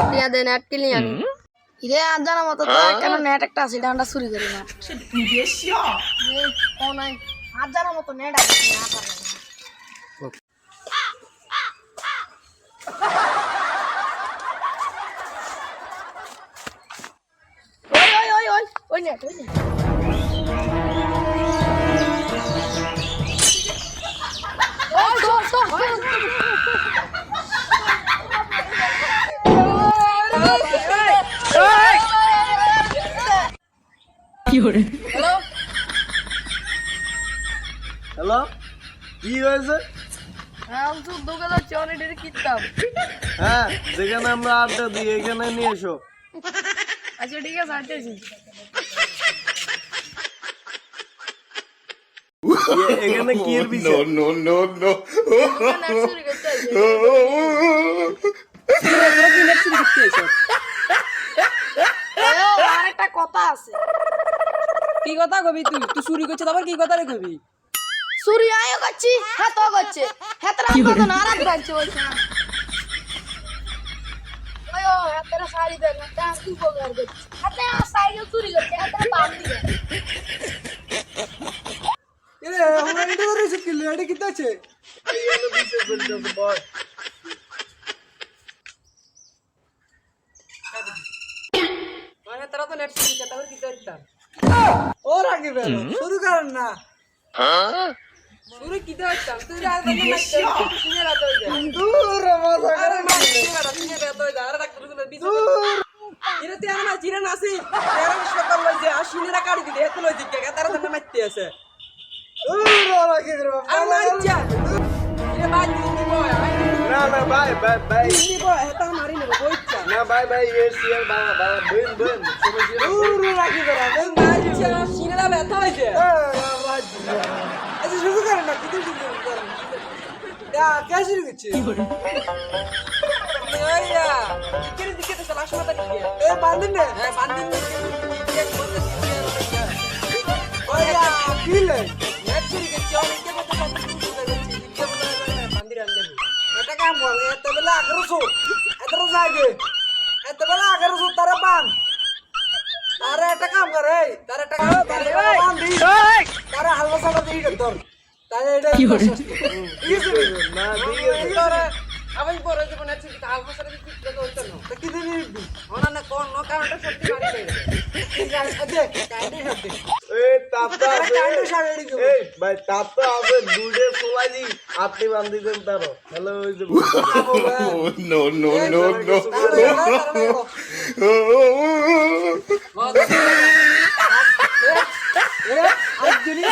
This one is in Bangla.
টিয়া দে নেট কিলি আনি ইরে আজানা মতো তো কেন নেট একটা আছে ডান্ডা চুরি করে না ও নাই আজানা মতো নেট আছে না পারে ওই নেট হ্যালো হ্যালো কি হয়েছে? হ্যাঁ আমি তো দোকানে চলে ডেরে কিনতাম হ্যাঁ যেখানে আমরা আড্ডা দিই এখানে নিয়ে এসো। আচ্ছা ঠিক আছে আসতেছি এখানে কি এর বিষয়? নেট চুরি করতে আইছে আরেকটা কথা আছে কি কথা কবি তুই তুই চুরি করছিস আবার কি কথা রে কবি চুরি আয়ও করছি হ্যাঁ তো করছে হ্যাঁ তোরা না রাখ রাখছে ওইখানে ওই হ্যাঁ তোরা শাড়ি দেন না তা কি উপকার করছিস হ্যাঁ সাইকেল চুরি করছে হ্যাঁ তোরা পাম দিবে এরে আমরা এটা ধরে এসে এটা কি আছে এখানে বিষয় চলতেছে বল। মানে তোরা তো নেট চুরি করতে আবার কি করতাম ও রাখি বেল শুরু করেন না শুরু কি করতাম তুই যা শুনে রাত হয়ে যায় দূর মজা আরে করে মা শুনে রাত হয়ে যায় আরে ডাক্তার তুমি বিজু ইরে তুই আমার জিরা নাসি তেরা হাসপাতাল লই যে আর শুনে কাটি দিলে এত লই দিকে তারা তো মারতে আছে দূর রাখি রে আর মারছা ইরে বাদ দিবি বয় না না ভাই ভাই ভাই দিবি বয় এটা মারি নেব বইচ্ছা না ভাই ভাই এর সিয়ার বাবা বাবা বইন বইন দূর রাখি রে মারছা শুনে ব্যথা হয়েছে আচ্ছা শুরু করেন না কিছু শুরু করেন কে শুরু করছে ওইয়া দিকে দিকে তো চলা শোনা দিকে এ বান্দিন রে হ্যাঁ বান্দিন ওইয়া কিলে নেট চুরি করছে অনেক কে কথা বান্দিন চুরি করছে দিকে বলে বান্দির আনবে এটা কাম বল এত বেলা 1100 আগে এত বেলা 1100 তারা পান তারা একটা কাম করে তারা টাকা পান দি তারা হালকা সাদা দিয়ে ধর তাহলে এটা কি করে না দিয়ে আমি পরে যে মনে আছে হালকা সাদা দিয়ে কি করে হতো না কি দিন ওনা না কোন নো কাউন্টার সত্যি মারি দেয় ঠিক আছে দেখ কাইন্ডি সত্যি এই তাপটা কাইন্ডি সাড়ে দিব এই ভাই তাপটা আছে দুধে ফোলাইলি আপনি বান্ধি দেন তারো হ্যালো ওই যে No, no, no, no. আজ জুনি